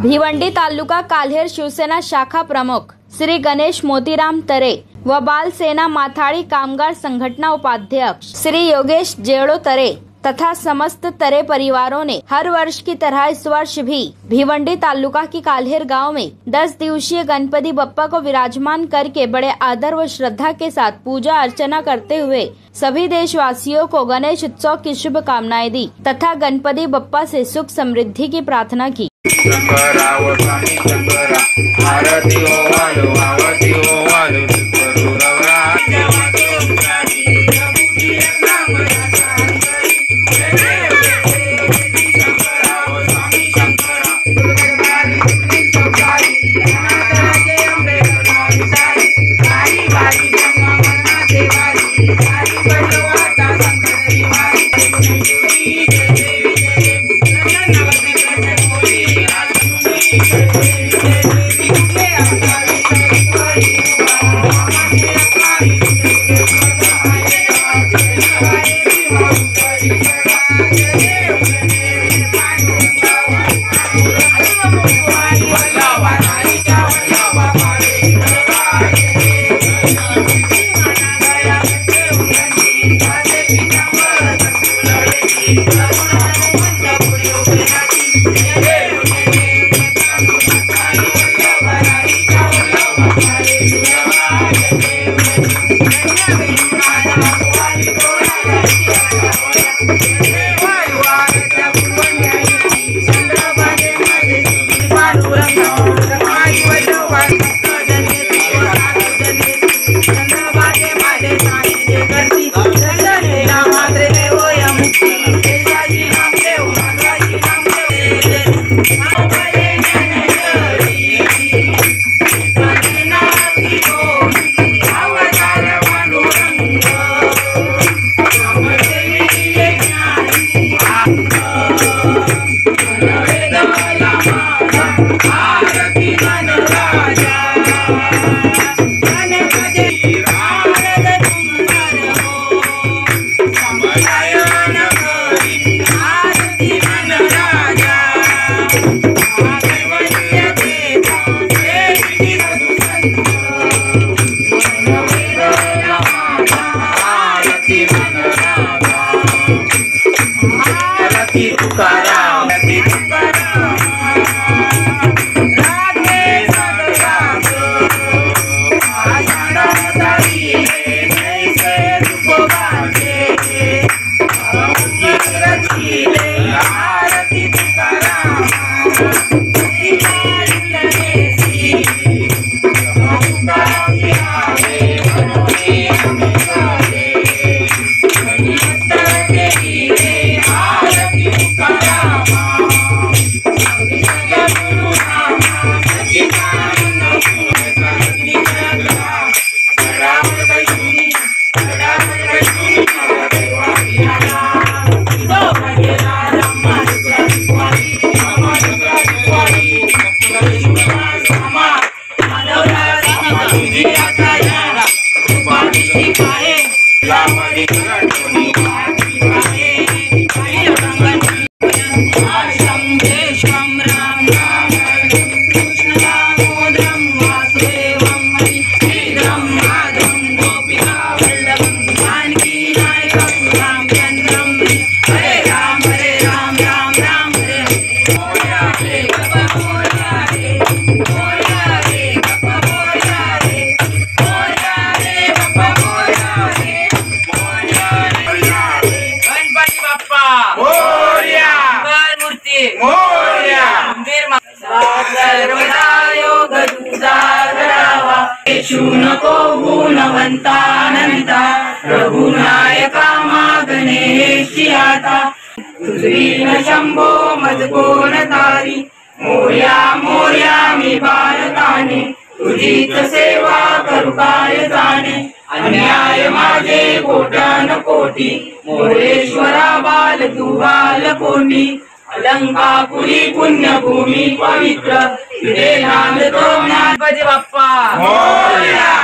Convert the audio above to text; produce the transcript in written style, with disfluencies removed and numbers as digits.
भिवंडी तालुका काल्हेर शिवसेना शाखा प्रमुख श्री गणेश मोतीराम तरे व बाल सेना माथाड़ी कामगार संगठना उपाध्यक्ष श्री योगेश जेड़ो तरे तथा समस्त तरे परिवारों ने हर वर्ष की तरह इस वर्ष भी भिवंडी तालुका की काल्हेर गांव में 10 दिवसीय गणपति बप्पा को विराजमान करके बड़े आदर व श्रद्धा के साथ पूजा अर्चना करते हुए सभी देशवासियों को गणेश उत्सव की शुभकामनाएं दी तथा गणपति बप्पा से सुख समृद्धि की प्रार्थना की। नको गुणवंतानंदा रघुनायका मागणे आता तुझी न शंभो मजकोन तारी मोर्या मोर्या मी भारताने तुझीच सेवा करू काय जाणे अन्याय माझे कोट्यान कोटी मोरेश्वरा बाल तू बाल कोटी अलंकापुरी पुण्यभूमी पवित्र गणपती बाप्पा मोरया।